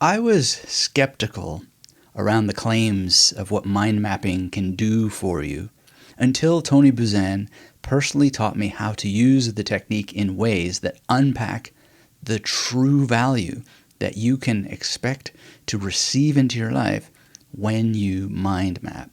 I was skeptical around the claims of what mind mapping can do for you until Tony Buzan personally taught me how to use the technique in ways that unpack the true value that you can expect to receive into your life when you mind map.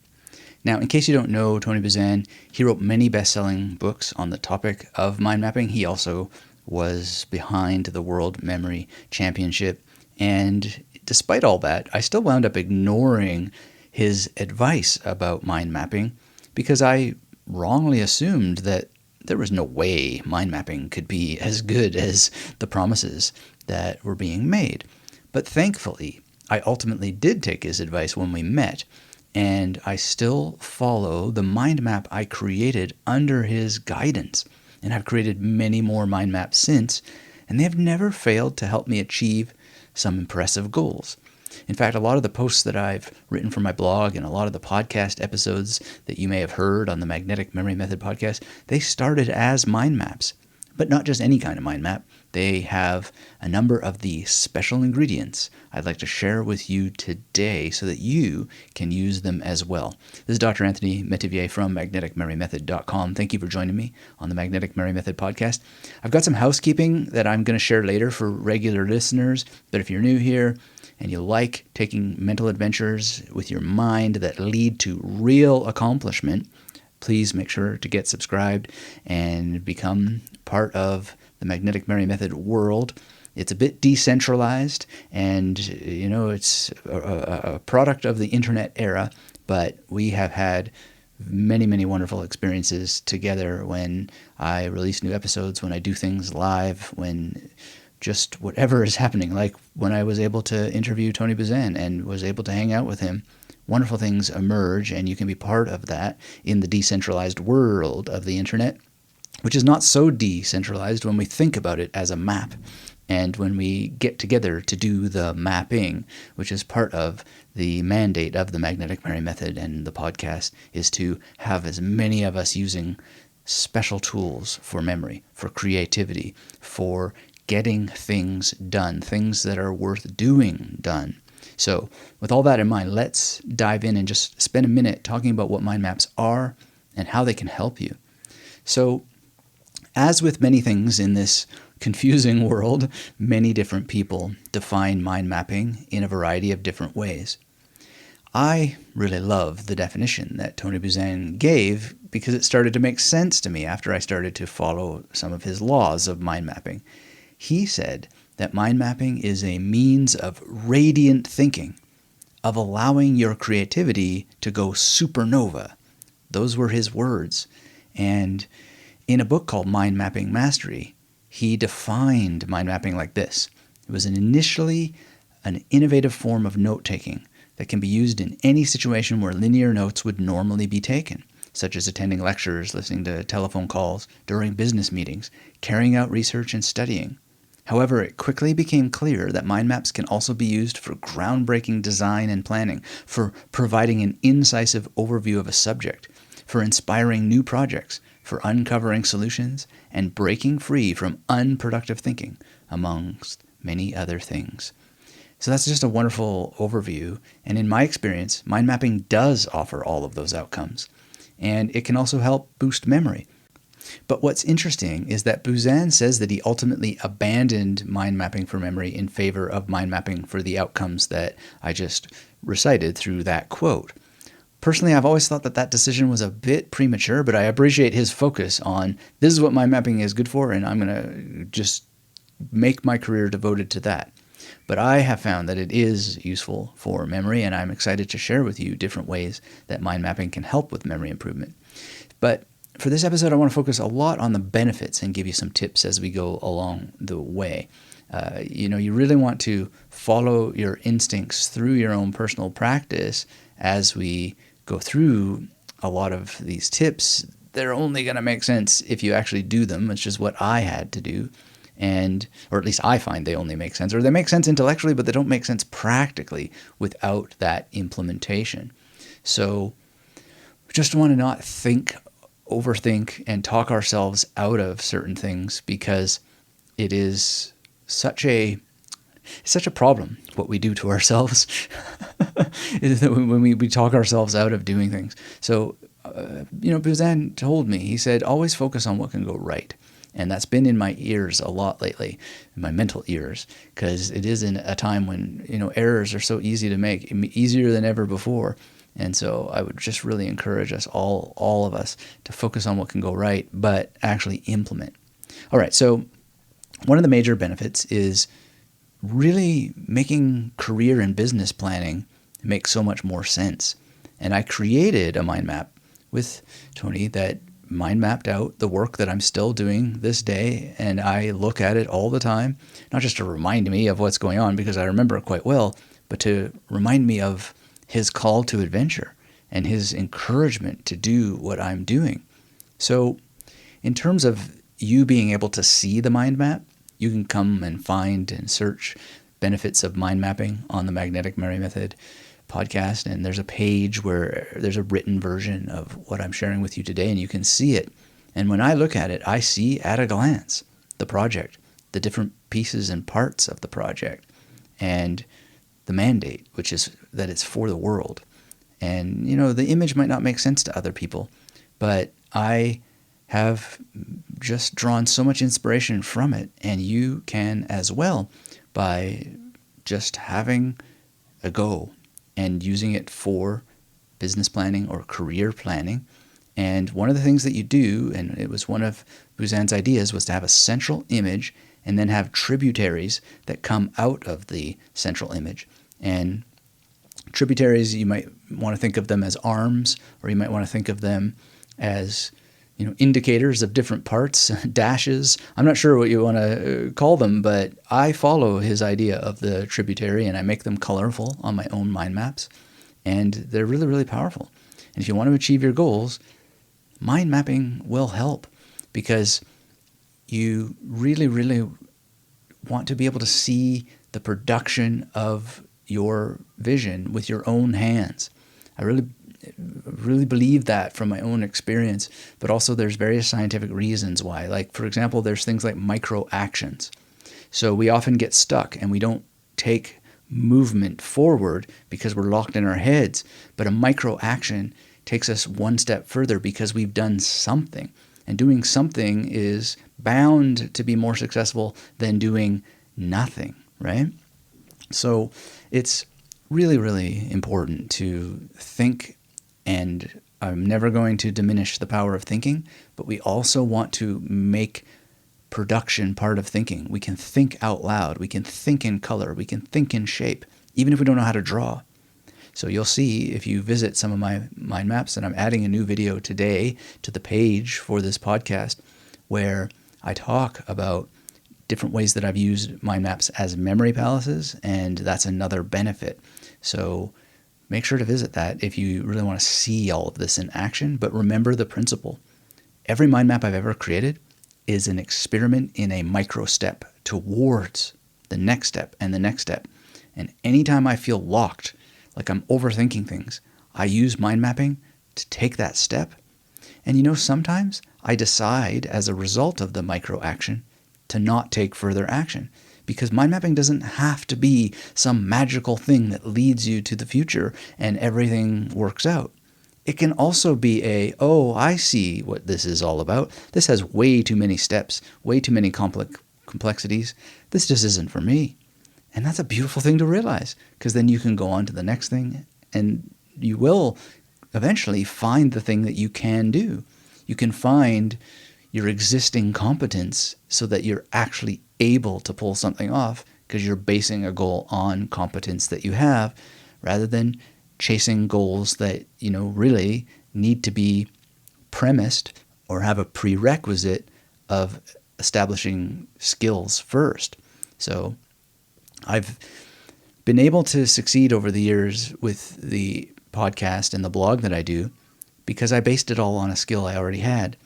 Now, in case you don't know Tony Buzan, he wrote many best-selling books on the topic of mind mapping. He also was behind the World Memory Championship. And despite all that, I still wound up ignoring his advice about mind mapping because I wrongly assumed that there was no way mind mapping could be as good as the promises that were being made. But thankfully, I ultimately did take his advice when we met, and I still follow the mind map I created under his guidance. And I've created many more mind maps since, and they have never failed to help me achieve some impressive goals. In fact, a lot of the posts that I've written for my blog and a lot of the podcast episodes that you may have heard on the Magnetic Memory Method podcast, they started as mind maps. But not just any kind of mind map. They have a number of the special ingredients I'd like to share with you today so that you can use them as well. This is Dr. Anthony Metivier from magneticmerrymethod.com. Thank you for joining me on the Magnetic Memory Method podcast. I've got some housekeeping that I'm going to share later for regular listeners, but if you're new here and you like taking mental adventures with your mind that lead to real accomplishment, please make sure to get subscribed and become part of the Magnetic Memory Method world. It's a bit decentralized and, it's a product of the internet era, but we have had many, many wonderful experiences together when I release new episodes, when I do things live, when just whatever is happening, like when I was able to interview Tony Buzan and was able to hang out with him. Wonderful things emerge, and you can be part of that in the decentralized world of the internet, which is not so decentralized when we think about it as a map. And when we get together to do the mapping, which is part of the mandate of the Magnetic Memory Method and the podcast, is to have as many of us using special tools for memory, for creativity, for getting things done, things that are worth doing done. So with all that in mind, let's dive in and just spend a minute talking about what mind maps are and how they can help you. So as with many things in this confusing world, many different people define mind mapping in a variety of different ways. I really love the definition that Tony Buzan gave because it started to make sense to me after I started to follow some of his laws of mind mapping. He said that mind mapping is a means of radiant thinking, of allowing your creativity to go supernova. Those were his words. And in a book called Mind Mapping Mastery, he defined mind mapping like this. It was initially an innovative form of note-taking that can be used in any situation where linear notes would normally be taken, such as attending lectures, listening to telephone calls, during business meetings, carrying out research, and studying. However, it quickly became clear that mind maps can also be used for groundbreaking design and planning, for providing an incisive overview of a subject, for inspiring new projects, for uncovering solutions, and breaking free from unproductive thinking, amongst many other things. So that's just a wonderful overview, and in my experience, mind mapping does offer all of those outcomes, and it can also help boost memory. But what's interesting is that Buzan says that he ultimately abandoned mind mapping for memory in favor of mind mapping for the outcomes that I just recited through that quote. Personally, I've always thought that that decision was a bit premature, but I appreciate his focus on this is what mind mapping is good for, and I'm going to just make my career devoted to that. But I have found that it is useful for memory, and I'm excited to share with you different ways that mind mapping can help with memory improvement. But for this episode, I want to focus a lot on the benefits and give you some tips as we go along the way. You really want to follow your instincts through your own personal practice as we go through a lot of these tips. They're only going to make sense if you actually do them, which is what I had to do. Or at least I find they only make sense, or they make sense intellectually, but they don't make sense practically without that implementation. So we just want to not overthink and talk ourselves out of certain things because it is such a it's such a problem what we do to ourselves is that when we talk ourselves out of doing things. So, Buzan told me, he said, always focus on what can go right. And that's been in my ears a lot lately, in my mental ears, because it is in a time when, errors are so easy to make, easier than ever before. And so I would just really encourage us all of us to focus on what can go right, but actually implement. All right, so one of the major benefits is really making career and business planning make so much more sense. And I created a mind map with Tony that mind mapped out the work that I'm still doing this day, and I look at it all the time, not just to remind me of what's going on because I remember it quite well, but to remind me of his call to adventure and his encouragement to do what I'm doing. So in terms of you being able to see the mind map, you can come and find and search benefits of mind mapping on the Magnetic Memory Method podcast, and there's a page where there's a written version of what I'm sharing with you today, and you can see it. And when I look at it, I see at a glance the project, the different pieces and parts of the project, and the mandate, which is that it's for the world. And, the image might not make sense to other people, but I have just drawn so much inspiration from it, and you can as well by just having a go and using it for business planning or career planning. And one of the things that you do, and it was one of Buzan's ideas, was to have a central image and then have tributaries that come out of the central image. And tributaries, you might want to think of them as arms, or you might want to think of them as indicators of different parts, dashes. I'm not sure what you want to call them, but I follow his idea of the tributary, and I make them colorful on my own mind maps, and they're really, really powerful. And if you want to achieve your goals, mind mapping will help, because you really, really want to be able to see the production of your vision with your own hands. I really believe that from my own experience, but also there's various scientific reasons why. Like, for example, there's things like micro actions. So we often get stuck and we don't take movement forward because we're locked in our heads. But a micro action takes us one step further because we've done something. And doing something is bound to be more successful than doing nothing, right? So it's really, really important to think. And I'm never going to diminish the power of thinking, but we also want to make production part of thinking. We can think out loud. We can think in color. We can think in shape, even if we don't know how to draw. So you'll see if you visit some of my mind maps, and I'm adding a new video today to the page for this podcast where I talk about different ways that I've used mind maps as memory palaces, and that's another benefit. So make sure to visit that if you really want to see all of this in action. But remember the principle. Every mind map I've ever created is an experiment in a micro step towards the next step and the next step. And anytime I feel locked, like I'm overthinking things, I use mind mapping to take that step. And sometimes I decide as a result of the micro action to not take further action. Because mind mapping doesn't have to be some magical thing that leads you to the future and everything works out. It can also be I see what this is all about. This has way too many steps, way too many complexities. This just isn't for me. And that's a beautiful thing to realize, because then you can go on to the next thing, and you will eventually find the thing that you can do. You can find your existing competence so that you're actually able to pull something off, because you're basing a goal on competence that you have, rather than chasing goals that really need to be premised or have a prerequisite of establishing skills first. So I've been able to succeed over the years with the podcast and the blog that I do because I based it all on a skill I already had.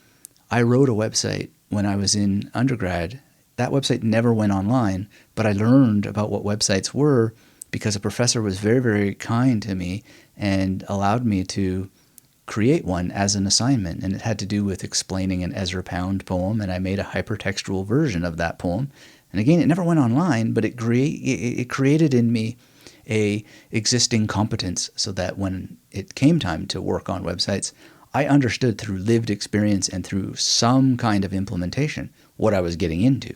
I wrote a website when I was in undergrad. That website never went online, but I learned about what websites were because a professor was very, very kind to me and allowed me to create one as an assignment. And it had to do with explaining an Ezra Pound poem, and I made a hypertextual version of that poem And again, it never went online, but it created in me a existing competence so that when it came time to work on websites, I understood through lived experience and through some kind of implementation what I was getting into.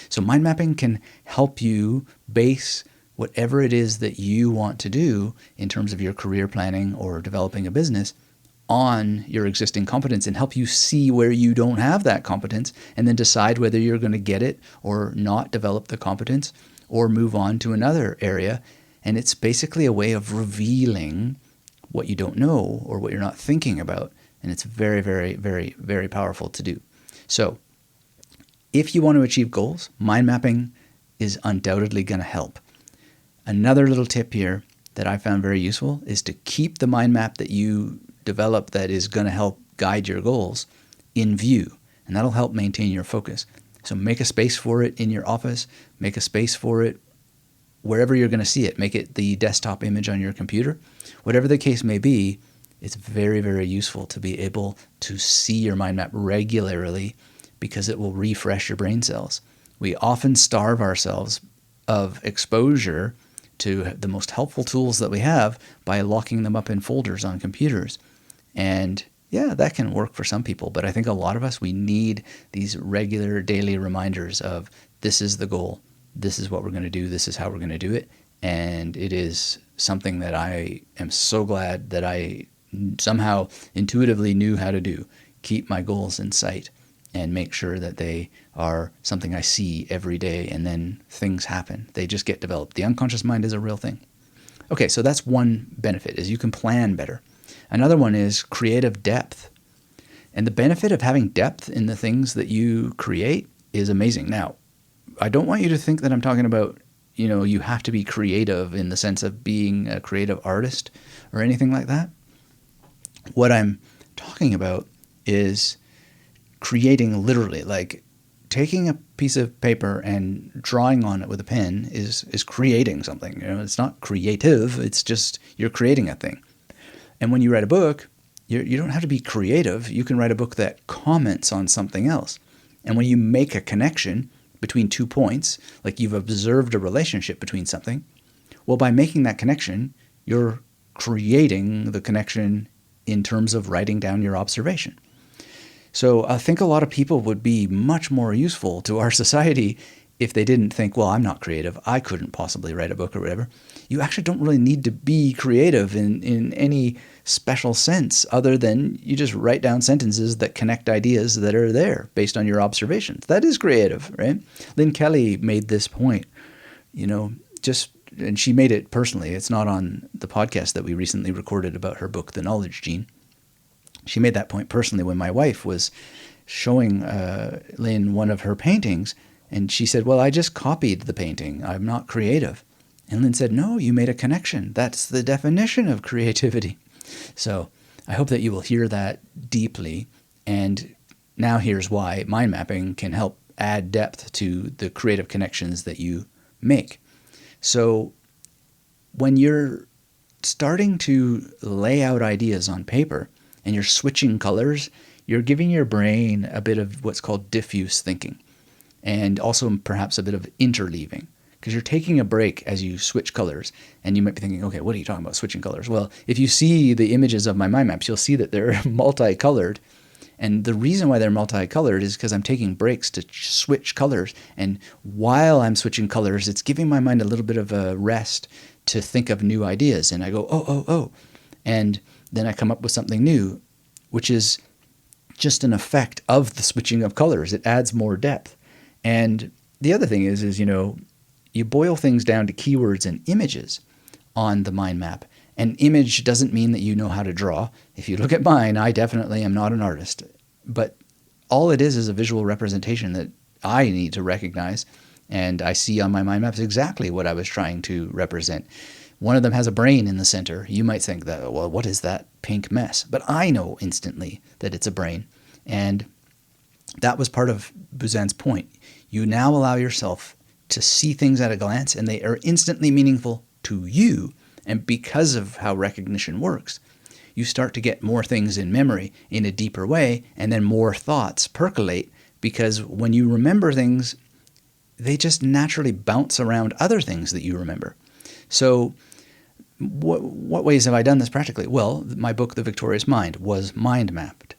So mind mapping can help you base whatever it is that you want to do in terms of your career planning or developing a business on your existing competence and help you see where you don't have that competence and then decide whether you're going to get it or not develop the competence or move on to another area. And it's basically a way of revealing what you don't know or what you're not thinking about. And it's very, very, very, very powerful to do. So if you want to achieve goals, mind mapping is undoubtedly going to help. Another little tip here that I found very useful is to keep the mind map that you develop that is going to help guide your goals in view, and that'll help maintain your focus. So make a space for it in your office, make a space for it wherever you're going to see it. Make it the desktop image on your computer. Whatever the case may be, it's very, very useful to be able to see your mind map regularly because it will refresh your brain cells. We often starve ourselves of exposure to the most helpful tools that we have by locking them up in folders on computers. And yeah, that can work for some people, but I think a lot of us, we need these regular daily reminders of this is the goal, this is what we're going to do, this is how we're going to do it. And it is something that I am so glad that I somehow intuitively knew how to do. Keep my goals in sight and make sure that they are something I see every day, and then things happen. They just get developed. The unconscious mind is a real thing. Okay, so that's one benefit, is you can plan better. Another one is creative depth. And the benefit of having depth in the things that you create is amazing. Now, I don't want you to think that I'm talking about, you have to be creative in the sense of being a creative artist or anything like that. What I'm talking about is creating literally, like taking a piece of paper and drawing on it with a pen is creating something. It's not creative. It's just you're creating a thing. And when you write a book, you don't have to be creative. You can write a book that comments on something else. And when you make a connection between 2 points, like you've observed a relationship between something, well, by making that connection, you're creating the connection in terms of writing down your observation. So I think a lot of people would be much more useful to our society if they didn't think, well, I'm not creative, I couldn't possibly write a book or whatever. You actually don't really need to be creative in any special sense other than you just write down sentences that connect ideas that are there based on your observations. That is creative, right? Lynn Kelly made this point, and she made it personally. It's not on the podcast that we recently recorded about her book, The Knowledge Gene. She made that point personally when my wife was showing Lynn one of her paintings, and she said, well, I just copied the painting. I'm not creative. And Lynn said, no, you made a connection. That's the definition of creativity. So I hope that you will hear that deeply. And now here's why mind mapping can help add depth to the creative connections that you make. So when you're starting to lay out ideas on paper and you're switching colors, you're giving your brain a bit of what's called diffuse thinking, and also perhaps a bit of interleaving, because you're taking a break as you switch colors. And you might be thinking, okay, what are you talking about switching colors? Well, if you see the images of my mind maps, you'll see that they're multicolored. And the reason why they're multicolored is because I'm taking breaks to switch colors. And while I'm switching colors, it's giving my mind a little bit of a rest to think of new ideas. And I go, oh. And then I come up with something new, which is just an effect of the switching of colors. It adds more depth. And the other thing is you boil things down to keywords and images on the mind map. An image doesn't mean that you know how to draw. If you look at mine, I definitely am not an artist. But all it is a visual representation that I need to recognize. And I see on my mind maps exactly what I was trying to represent. One of them has a brain in the center. You might think that, well, what is that pink mess? But I know instantly that it's a brain. And that was part of Buzan's point. You now allow yourself to see things at a glance, and they are instantly meaningful to you. And because of how recognition works, you start to get more things in memory in a deeper way, and then more thoughts percolate, because when you remember things, they just naturally bounce around other things that you remember. So what ways have I done this practically? Well, my book, The Victorious Mind, was mind mapped.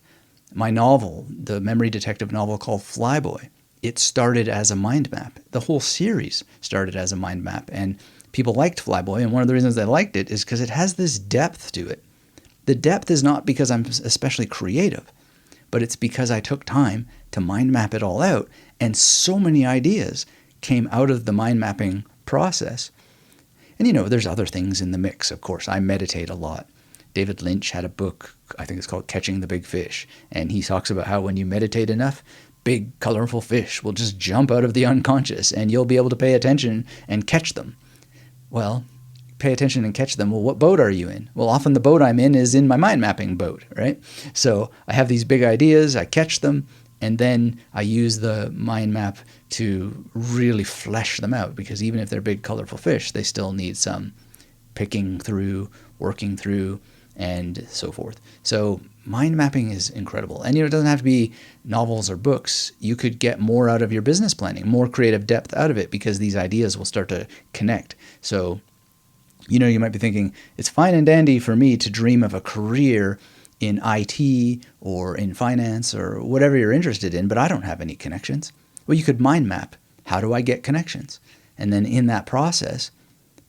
My novel, the memory detective novel called Flyboy, it started as a mind map. The whole series started as a mind map, and people liked Flyboy, and one of the reasons they liked it is because it has this depth to it. The depth is not because I'm especially creative, but it's because I took time to mind map it all out, and so many ideas came out of the mind mapping process. And there's other things in the mix, of course. I meditate a lot. David Lynch had a book, I think it's called Catching the Big Fish, and he talks about how when you meditate enough, big, colorful fish will just jump out of the unconscious, and you'll be able to pay attention and catch them. Well, pay attention and catch them. Well, what boat are you in? Well, often the boat I'm in is in my mind mapping boat, right? So I have these big ideas, I catch them, and then I use the mind map to really flesh them out, because even if they're big, colorful fish, they still need some picking through, working through, and so forth. So mind mapping is incredible. And it doesn't have to be novels or books. You could get more out of your business planning, more creative depth out of it, because these ideas will start to connect. So, you might be thinking, it's fine and dandy for me to dream of a career in IT or in finance or whatever you're interested in, but I don't have any connections. Well, you could mind map, how do I get connections? And then in that process,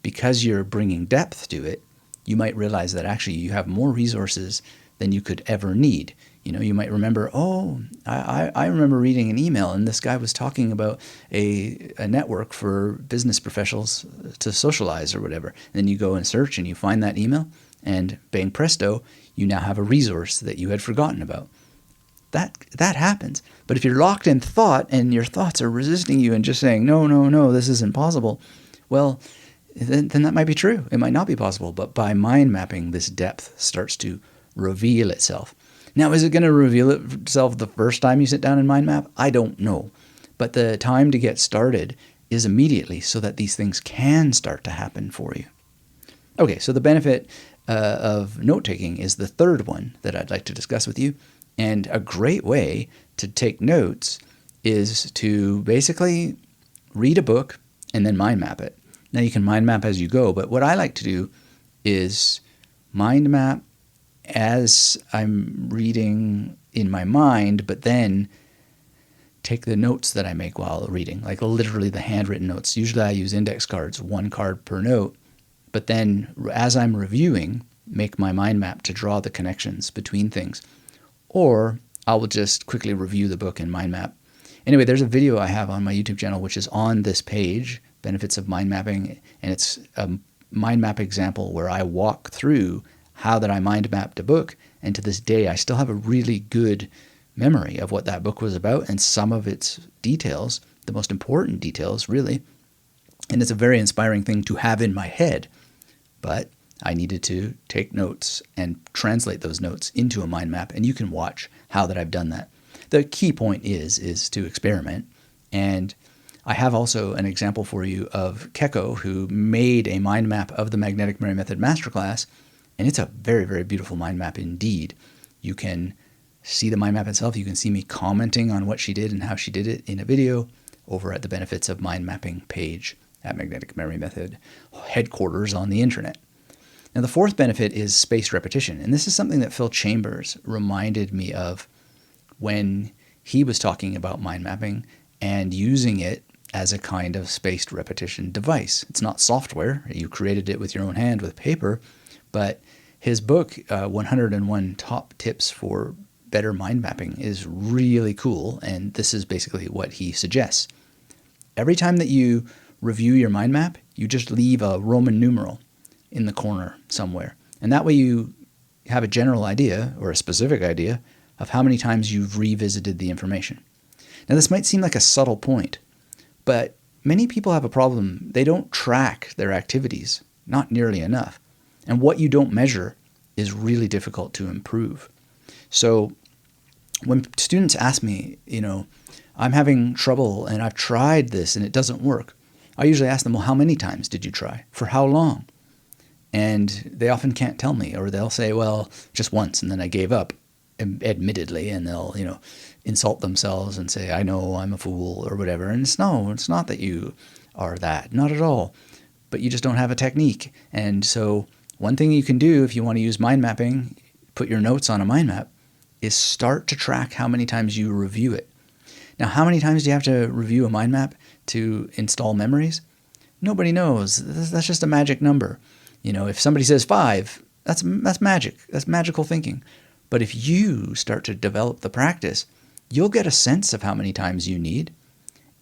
because you're bringing depth to it, you might realize that actually you have more resources than you could ever need. You might remember, I remember reading an email, and this guy was talking about a network for business professionals to socialize or whatever. And then you go and search and you find that email, and bang presto, you now have a resource that you had forgotten about. That happens. But if you're locked in thought and your thoughts are resisting you and just saying, no, this isn't possible, well, then that might be true. It might not be possible. But by mind mapping, this depth starts to reveal itself. Now, is it going to reveal itself the first time you sit down and mind map? I don't know. But the time to get started is immediately, so that these things can start to happen for you. Okay, so the benefit of note-taking is the third one that I'd like to discuss with you. And a great way to take notes is to basically read a book and then mind map it. Now, you can mind map as you go, but what I like to do is mind map as I'm reading in my mind, but then take the notes that I make while reading, like literally the handwritten notes. Usually I use index cards, 1 card per note, but then as I'm reviewing, make my mind map to draw the connections between things. Or I will just quickly review the book and mind map. Anyway, there's a video I have on my YouTube channel, which is on this page, Benefits of Mind Mapping, and it's a mind map example where I walk through how that I mind mapped a book, and to this day I still have a really good memory of what that book was about and some of its details, the most important details really. And it's a very inspiring thing to have in my head, but I needed to take notes and translate those notes into a mind map, and you can watch how that I've done that. The key point is to experiment, and I have also an example for you of Keko, who made a mind map of the Magnetic Memory Method Masterclass, and it's a very, very beautiful mind map indeed. You can see the mind map itself. You can see me commenting on what she did and how she did it in a video over at the Benefits of Mind Mapping page at Magnetic Memory Method headquarters on the internet. Now, the fourth benefit is spaced repetition, and this is something that Phil Chambers reminded me of when he was talking about mind mapping and using it as a kind of spaced repetition device. It's not software. You created it with your own hand with paper, but his book, 101 Top Tips for Better Mind Mapping, is really cool, and this is basically what he suggests. Every time that you review your mind map, you just leave a Roman numeral in the corner somewhere, and that way you have a general idea or a specific idea of how many times you've revisited the information. Now, this might seem like a subtle point, but many people have a problem. They don't track their activities, not nearly enough. And what you don't measure is really difficult to improve. So when students ask me, I'm having trouble and I've tried this and it doesn't work, I usually ask them, well, how many times did you try? For how long? And they often can't tell me, or they'll say, well, just once, and then I gave up. admittedly, and they'll, insult themselves and say, I know I'm a fool or whatever. And it's not that you are that, not at all, but you just don't have a technique. And so one thing you can do if you want to use mind mapping, put your notes on a mind map, is start to track how many times you review it. Now, how many times do you have to review a mind map to install memories? Nobody knows. That's just a magic number. If somebody says 5, that's magic. That's magical thinking. But if you start to develop the practice, you'll get a sense of how many times you need.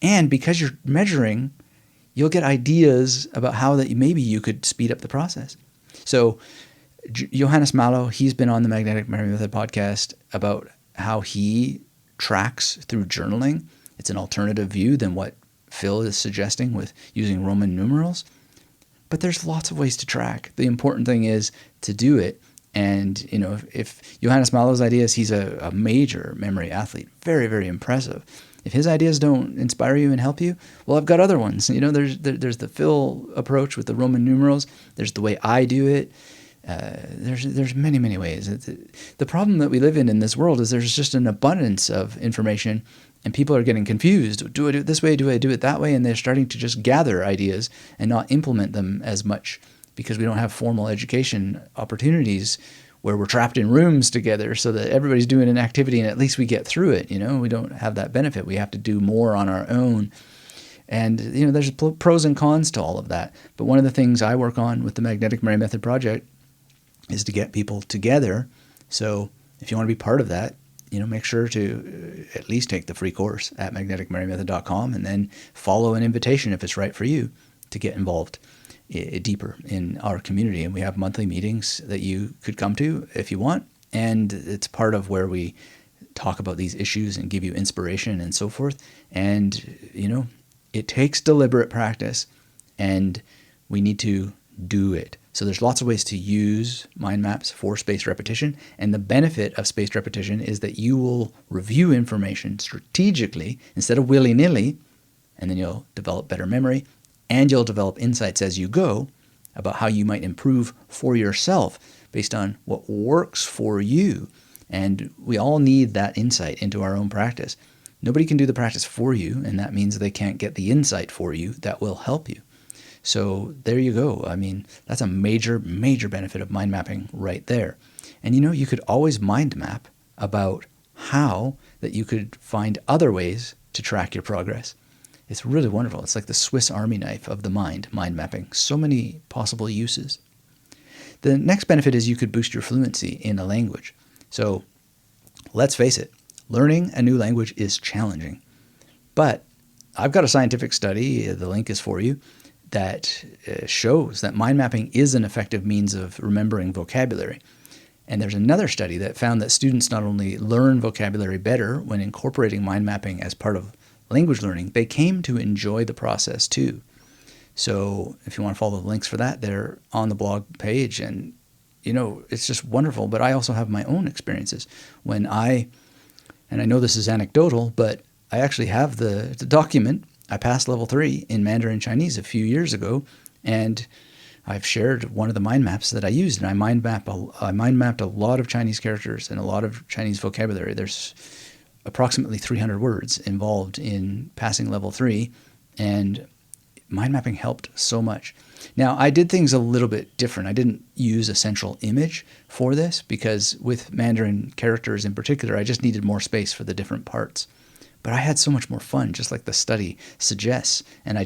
And because you're measuring, you'll get ideas about how that maybe you could speed up the process. So Johannes Mallow, he's been on the Magnetic Memory Method podcast about how he tracks through journaling. It's an alternative view than what Phil is suggesting with using Roman numerals. But there's lots of ways to track. The important thing is to do it. And, if Johannes Mallow's ideas, he's a major memory athlete, very, very impressive. If his ideas don't inspire you and help you, well, I've got other ones. There's the Phil approach with the Roman numerals. There's the way I do it. There's many, many ways. The problem that we live in this world is there's just an abundance of information, and people are getting confused. Do I do it this way? Do I do it that way? And they're starting to just gather ideas and not implement them as much because we don't have formal education opportunities where we're trapped in rooms together so that everybody's doing an activity and at least we get through it. We don't have that benefit. We have to do more on our own. And, there's pros and cons to all of that. But one of the things I work on with the Magnetic Memory Method project is to get people together. So if you want to be part of that, make sure to at least take the free course at magneticmerrymethod.com and then follow an invitation if it's right for you to get involved deeper in our community. And we have monthly meetings that you could come to if you want. And it's part of where we talk about these issues and give you inspiration and so forth. And, it takes deliberate practice and we need to do it. So there's lots of ways to use mind maps for spaced repetition. And the benefit of spaced repetition is that you will review information strategically instead of willy-nilly, and then you'll develop better memory and you'll develop insights as you go about how you might improve for yourself based on what works for you. And we all need that insight into our own practice. Nobody can do the practice for you, and that means they can't get the insight for you that will help you. So there you go. I mean, that's a major, major benefit of mind mapping right there. And you could always mind map about how that you could find other ways to track your progress. It's really wonderful. It's like the Swiss Army knife of the mind mapping. So many possible uses. The next benefit is you could boost your fluency in a language. So let's face it, learning a new language is challenging. But I've got a scientific study, the link is for you, that shows that mind mapping is an effective means of remembering vocabulary. And there's another study that found that students not only learn vocabulary better when incorporating mind mapping as part of language learning, they came to enjoy the process too. So if you want to follow the links for that, they're on the blog page. And, it's just wonderful. But I also have my own experiences when and I know this is anecdotal, but I actually have the document. I passed level 3 in Mandarin Chinese a few years ago, and I've shared one of the mind maps that I used, and I mind mapped a lot of Chinese characters and a lot of Chinese vocabulary. There's approximately 300 words involved in passing level 3, and mind mapping helped so much. Now, I did things a little bit different. I didn't use a central image for this because with Mandarin characters in particular, I just needed more space for the different parts. But I had so much more fun, just like the study suggests. And I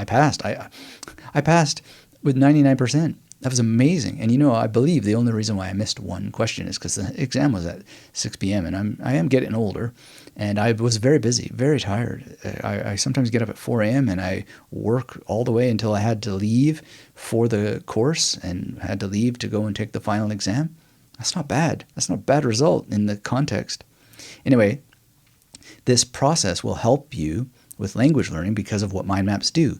passed. I passed with 99%. That was amazing. And I believe the only reason why I missed one question is because the exam was at 6 p.m. and I am getting older, and I was very busy, very tired. I sometimes get up at 4 a.m. and I work all the way until I had to leave for the course and had to leave to go and take the final exam. That's not bad. That's not a bad result in the context. Anyway, this process will help you with language learning because of what mind maps do.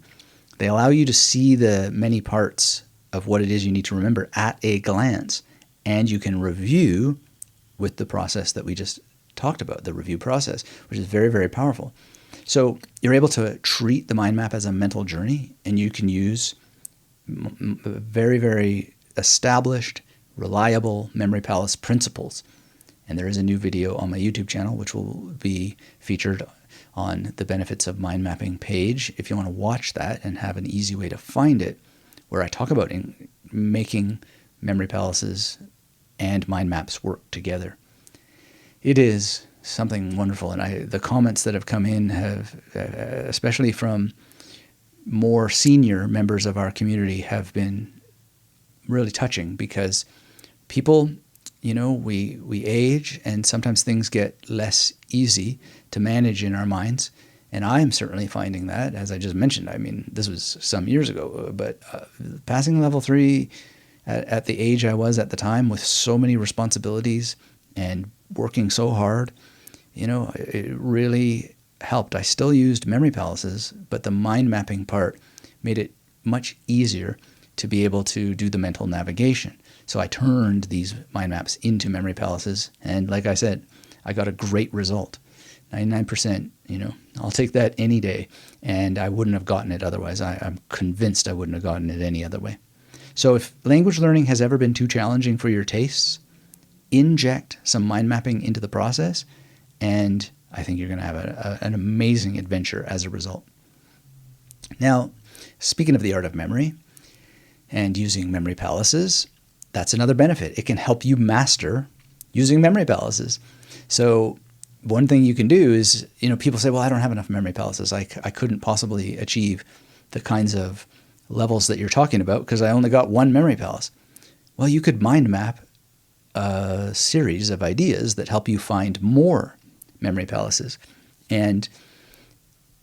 They allow you to see the many parts of what it is you need to remember at a glance, and you can review with the process that we just talked about, the review process, which is very, very powerful. So you're able to treat the mind map as a mental journey, and you can use very, very established, reliable memory palace principles. And there is a new video on my YouTube channel, which will be featured on the benefits of mind mapping page, if you want to watch that and have an easy way to find it, where I talk about making memory palaces and mind maps work together. It is something wonderful, and the comments that have come in have, especially from more senior members of our community, have been really touching, because people, we age, and sometimes things get less easy to manage in our minds. And I am certainly finding that, as I just mentioned. I mean, this was some years ago, but passing level 3 at the age I was at the time, with so many responsibilities and working so hard, it really helped. I still used memory palaces, but the mind mapping part made it much easier to be able to do the mental navigation. So I turned these mind maps into memory palaces, and like I said, I got a great result. 99%, I'll take that any day, and I wouldn't have gotten it otherwise. I'm convinced I wouldn't have gotten it any other way. So if language learning has ever been too challenging for your tastes, inject some mind mapping into the process, and I think you're going to have an amazing adventure as a result. Now, speaking of the art of memory and using memory palaces, that's another benefit. It can help you master using memory palaces. So one thing you can do is, people say, well, I don't have enough memory palaces. I couldn't possibly achieve the kinds of levels that you're talking about because I only got one memory palace. Well, you could mind map a series of ideas that help you find more memory palaces. And,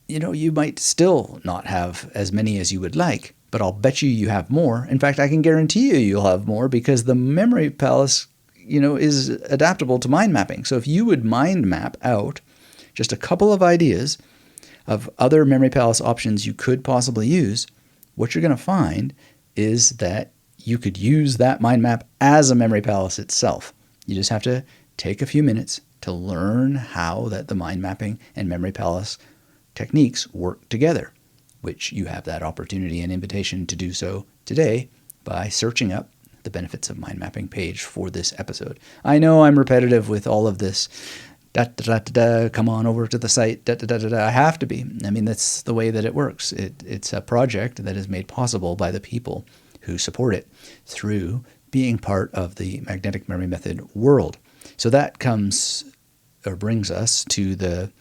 you might still not have as many as you would like, but I'll bet you have more. In fact, I can guarantee you'll have more, because the memory palace, is adaptable to mind mapping. So if you would mind map out just a couple of ideas of other memory palace options you could possibly use, what you're going to find is that you could use that mind map as a memory palace itself. You just have to take a few minutes to learn how that the mind mapping and memory palace techniques work together, which you have that opportunity and invitation to do so today by searching up the benefits of mind mapping page for this episode. I know I'm repetitive with all of this. Come on over to the site. I have to be. I mean, that's the way that it works. It's a project that is made possible by the people who support it through being part of the magnetic memory method world. So that brings us to the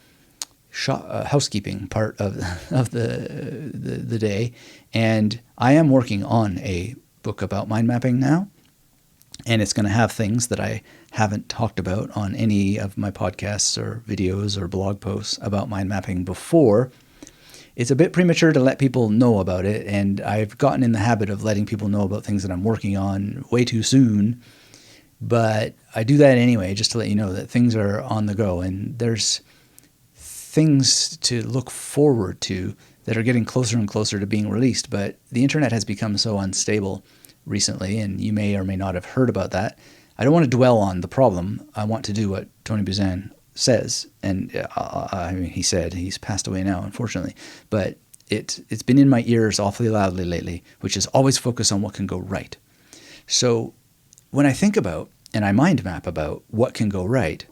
housekeeping part of the day. And I am working on a book about mind mapping now, and it's going to have things that I haven't talked about on any of my podcasts or videos or blog posts about mind mapping before. It's a bit premature to let people know about it, and I've gotten in the habit of letting people know about things that I'm working on way too soon, but I do that anyway, just to let you know that things are on the go, and there's things to look forward to that are getting closer and closer to being released. But the internet has become so unstable recently, and you may or may not have heard about that. I don't want to dwell on the problem. I want to do what Tony Buzan says, and he said, he's passed away now, unfortunately, but it's been in my ears awfully loudly lately, which is always focus on what can go right. So when I think about and I mind map about what can go right,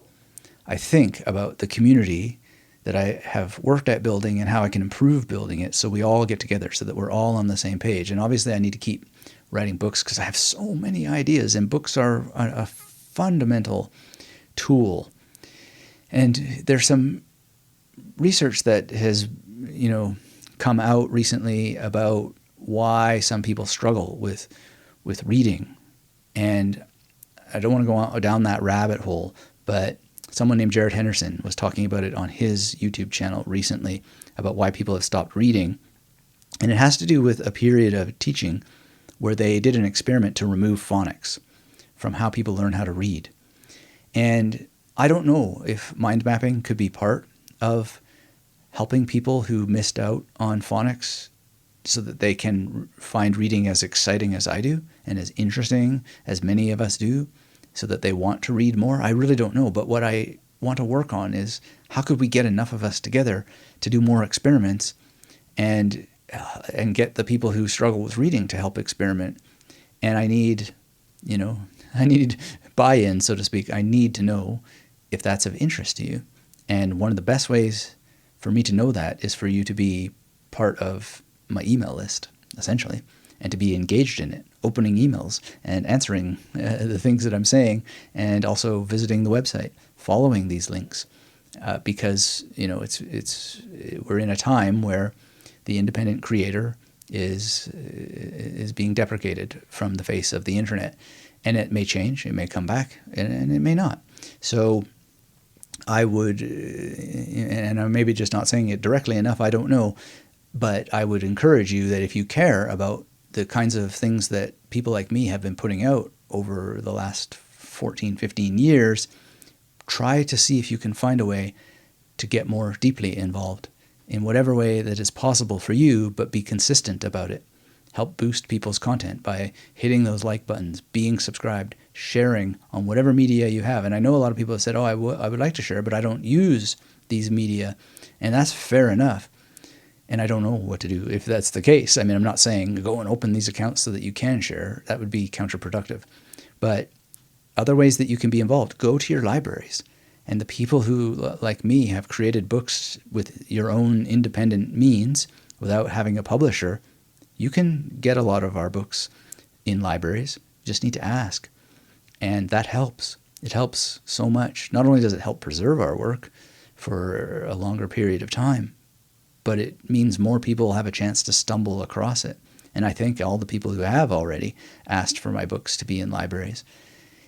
I think about the community that I have worked at building and how I can improve building it so we all get together so that we're all on the same page. And obviously I need to keep writing books because I have so many ideas, and books are a fundamental tool. And there's some research that has, come out recently about why some people struggle with reading. And I don't want to go down that rabbit hole, but someone named Jared Henderson was talking about it on his YouTube channel recently about why people have stopped reading. And it has to do with a period of teaching where they did an experiment to remove phonics from how people learn how to read. And I don't know if mind mapping could be part of helping people who missed out on phonics so that they can find reading as exciting as I do and as interesting as many of us do, so that they want to read more. I really don't know. But what I want to work on is how could we get enough of us together to do more experiments and get the people who struggle with reading to help experiment. And I need, buy-in, so to speak. I need to know if that's of interest to you. And one of the best ways for me to know that is for you to be part of my email list, essentially, and to be engaged in it, opening emails and answering the things that I'm saying, and also visiting the website, following these links, because we're in a time where the independent creator is being deprecated from the face of the internet, and it may change, it may come back, and it may not. So I would, and I'm maybe just not saying it directly enough, I don't know, but I would encourage you that if you care about the kinds of things that people like me have been putting out over the last 14, 15 years, try to see if you can find a way to get more deeply involved in whatever way that is possible for you, but be consistent about it. Help boost people's content by hitting those like buttons, being subscribed, sharing on whatever media you have. And I know a lot of people have said, I would like to share, but I don't use these media. And that's fair enough. And I don't know what to do if that's the case. I mean, I'm not saying go and open these accounts so that you can share. That would be counterproductive. But other ways that you can be involved, go to your libraries. And the people who, like me, have created books with your own independent means without having a publisher, you can get a lot of our books in libraries. You just need to ask. And that helps. It helps so much. Not only does it help preserve our work for a longer period of time, but it means more people have a chance to stumble across it. And I thank all the people who have already asked for my books to be in libraries.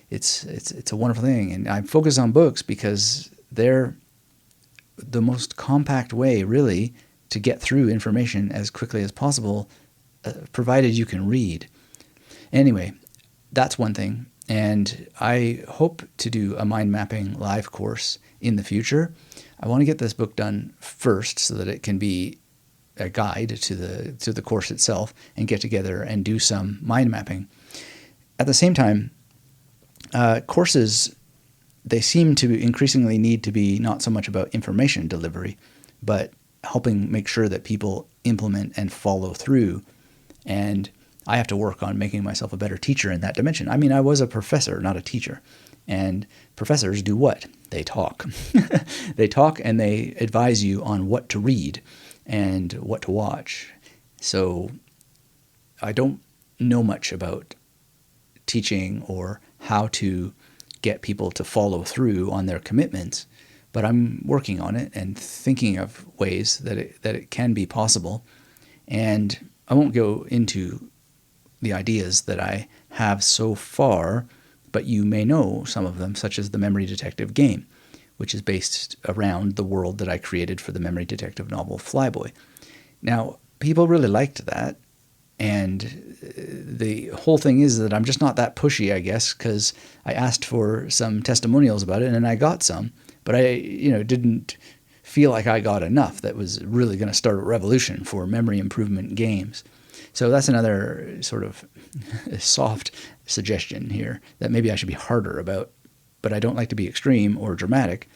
It's a wonderful thing. And I focus on books because they're the most compact way, really, to get through information as quickly as possible, provided you can read. Anyway, that's one thing. And I hope to do a mind mapping live course in the future. I want to get this book done first so that it can be a guide to the course itself, and get together and do some mind mapping. At the same time, courses, they seem to increasingly need to be not so much about information delivery, but helping make sure that people implement and follow through. And I have to work on making myself a better teacher in that dimension. I mean, I was a professor, not a teacher. And professors do what? They talk. They talk and they advise you on what to read and what to watch. So I don't know much about teaching or how to get people to follow through on their commitments, but I'm working on it and thinking of ways that it can be possible. And I won't go into the ideas that I have so far, but you may know some of them, such as the Memory Detective game, which is based around the world that I created for the Memory Detective novel Flyboy. Now, people really liked that, and the whole thing is that I'm just not that pushy, I guess, because I asked for some testimonials about it, and I got some, but I didn't feel like I got enough that was really going to start a revolution for memory improvement games. So that's another sort of soft suggestion here that maybe I should be harder about, but I don't like to be extreme or dramatic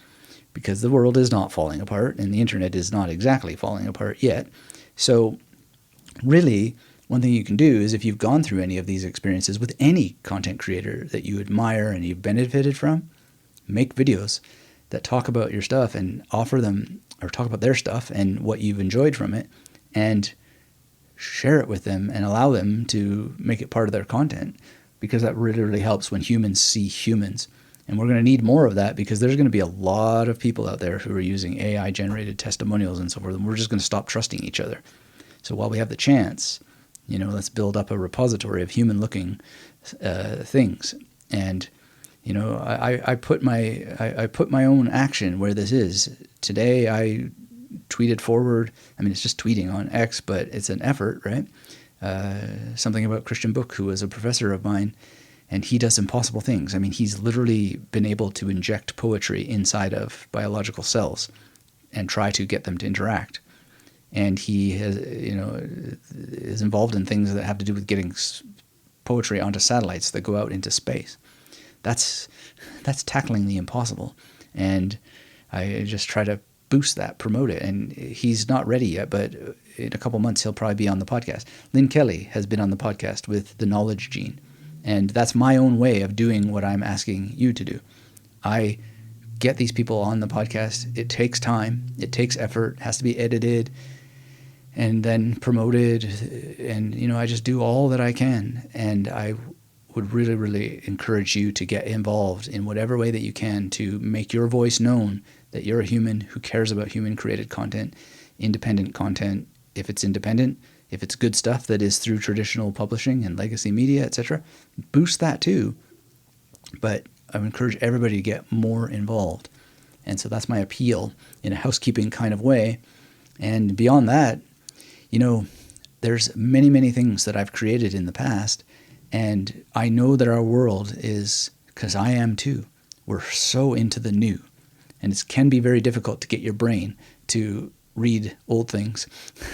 because the world is not falling apart and the internet is not exactly falling apart yet. So really, one thing you can do is if you've gone through any of these experiences with any content creator that you admire and you've benefited from, make videos that talk about your stuff and offer them, or talk about their stuff and what you've enjoyed from it, and share it with them and allow them to make it part of their content, because that really, really helps when humans see humans. And we're going to need more of that because there's going to be a lot of people out there who are using AI-generated testimonials and so forth, and we're just going to stop trusting each other. So while we have the chance, let's build up a repository of human-looking things. And I put my own action where this is. Today I tweeted forward. I mean, it's just tweeting on X, but it's an effort, right? Something about Christian Book, who was a professor of mine, and he does impossible things. I mean, he's literally been able to inject poetry inside of biological cells and try to get them to interact. And he has, is involved in things that have to do with getting poetry onto satellites that go out into space. That's tackling the impossible. And I just try to boost that, promote it. And he's not ready yet, but in a couple months he'll probably be on the podcast. Lynn Kelly has been on the podcast with The Knowledge Gene. And that's my own way of doing what I'm asking you to do. I get these people on the podcast. It takes time. It takes effort. It has to be edited and then promoted. And, I just do all that I can. And I would really, really encourage you to get involved in whatever way that you can to make your voice known, that you're a human who cares about human-created content, independent content, if it's independent, if it's good stuff that is through traditional publishing and legacy media, etc., boost that too. But I would encourage everybody to get more involved. And so that's my appeal in a housekeeping kind of way. And beyond that, there's many, many things that I've created in the past. And I know that our world is, because I am too, we're so into the new. And it can be very difficult to get your brain to read old things.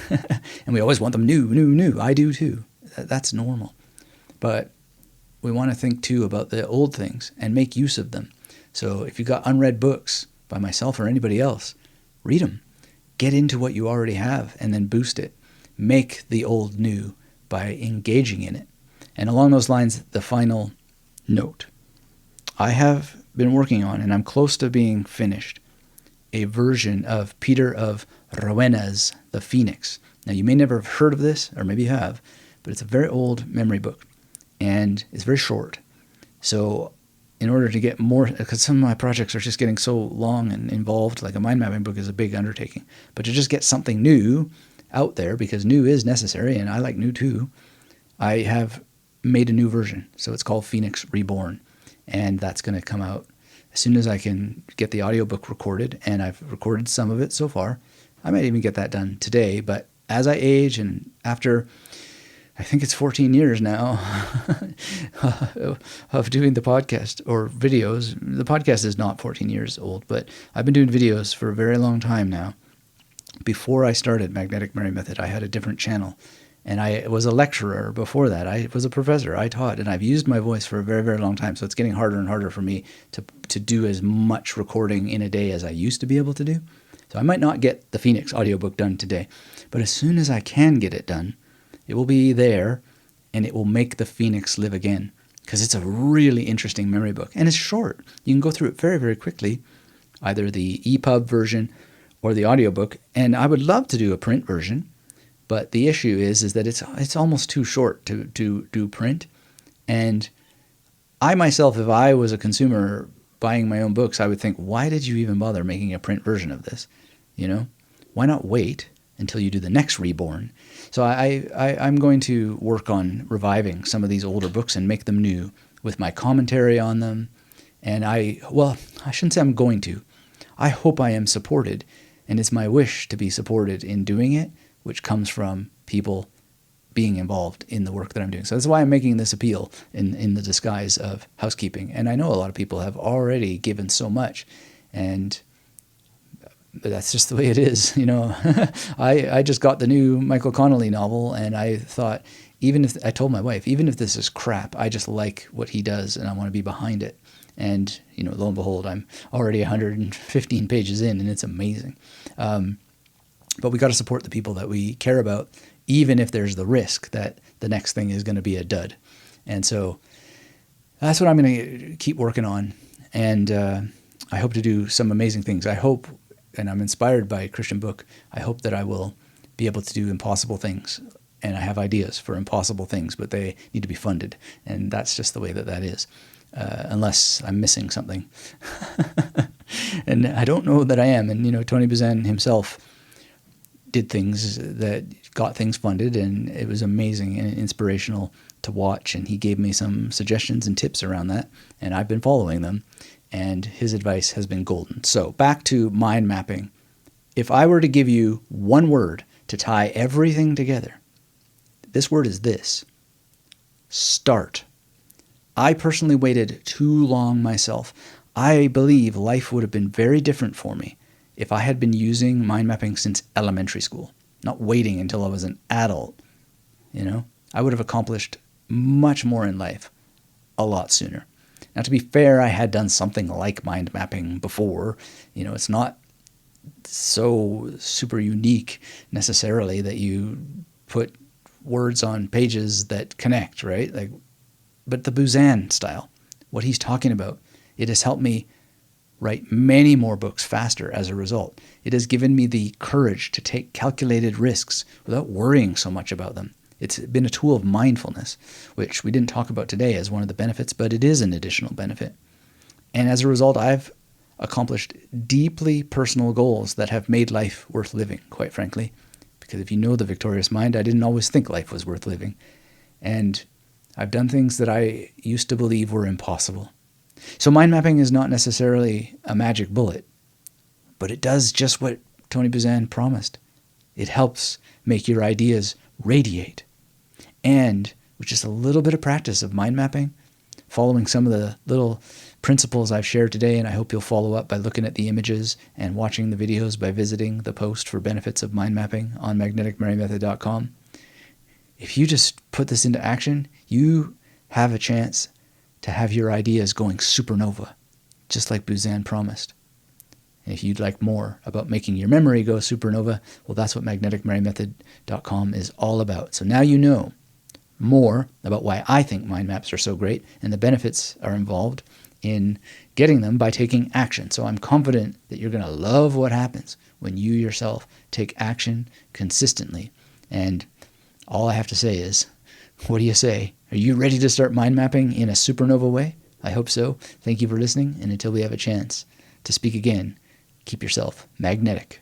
And we always want them new, new, new. I do too. That's normal. But we want to think too about the old things and make use of them. So if you've got unread books by myself or anybody else, read them. Get into what you already have and then boost it. Make the old new by engaging in it. And along those lines, the final note. I have been working on, and I'm close to being finished, a version of Peter of Rowena's The Phoenix. Now, you may never have heard of this, or maybe you have, but it's a very old memory book, and it's very short. So in order to get more, because some of my projects are just getting so long and involved, like a mind mapping book is a big undertaking, but to just get something new out there, because new is necessary, and I like new too, I have made a new version. So it's called Phoenix Reborn, and that's going to come out as soon as I can get the audiobook recorded, and I've recorded some of it so far. I might even get that done today, but as I age and after, I think it's 14 years now of doing the podcast or videos. The podcast is not 14 years old, but I've been doing videos for a very long time now. Before I started Magnetic Memory Method, I had a different channel, and I was a lecturer before that. I was a professor. I taught, and I've used my voice for a very, very long time, so it's getting harder and harder for me to do as much recording in a day as I used to be able to do. So I might not get the Phoenix audiobook done today, but as soon as I can get it done, it will be there, and it will make the Phoenix live again, because it's a really interesting memory book, and it's short. You can go through it very, very quickly, either the EPUB version or the audiobook, and I would love to do a print version, but the issue is that it's almost too short to do print, and I myself, if I was a consumer buying my own books, I would think, why did you even bother making a print version of this? Why not wait until you do the next Reborn? So I'm going to work on reviving some of these older books and make them new with my commentary on them. And I shouldn't say I'm going to. I hope I am supported, and it's my wish to be supported in doing it, which comes from people being involved in the work that I'm doing. So that's why I'm making this appeal in the disguise of housekeeping. And I know a lot of people have already given so much, but that's just the way it is. I just got the new Michael Connelly novel, and I thought, I told my wife, even if this is crap, I just like what he does and I want to be behind it. And, lo and behold, I'm already 115 pages in, and it's amazing. But we got to support the people that we care about, even if there's the risk that the next thing is going to be a dud. And so that's what I'm going to keep working on. And I hope to do some amazing things. I hope, and I'm inspired by Christian Book, I hope that I will be able to do impossible things. And I have ideas for impossible things, but they need to be funded. And that's just the way that is, unless I'm missing something. And I don't know that I am. And, Tony Buzan himself did things that got things funded, and it was amazing and inspirational to watch. And he gave me some suggestions and tips around that, and I've been following them. And his advice has been golden. So back to mind mapping. If I were to give you one word to tie everything together, this word is this: start. I personally waited too long myself. I believe life would have been very different for me if I had been using mind mapping since elementary school, not waiting until I was an adult. I would have accomplished much more in life a lot sooner. Now, to be fair, I had done something like mind mapping before. It's not so super unique necessarily that you put words on pages that connect, right? Like, but the Buzan style, what he's talking about, it has helped me write many more books faster as a result. It has given me the courage to take calculated risks without worrying so much about them. It's been a tool of mindfulness, which we didn't talk about today as one of the benefits, but it is an additional benefit. And as a result, I've accomplished deeply personal goals that have made life worth living, quite frankly. Because if you know the Victorious Mind, I didn't always think life was worth living. And I've done things that I used to believe were impossible. So mind mapping is not necessarily a magic bullet, but it does just what Tony Buzan promised. It helps make your ideas radiate. And with just a little bit of practice of mind mapping, following some of the little principles I've shared today, and I hope you'll follow up by looking at the images and watching the videos by visiting the post for benefits of mind mapping on magneticmerymethod.com. If you just put this into action, you have a chance to have your ideas going supernova, just like Buzan promised. And if you'd like more about making your memory go supernova, well, that's what magneticmerymethod.com is all about. So now you know more about why I think mind maps are so great, and the benefits are involved in getting them by taking action. So I'm confident that you're going to love what happens when you yourself take action consistently. And all I have to say is, what do you say? Are you ready to start mind mapping in a supernova way? I hope so. Thank you for listening, and until we have a chance to speak again, keep yourself magnetic.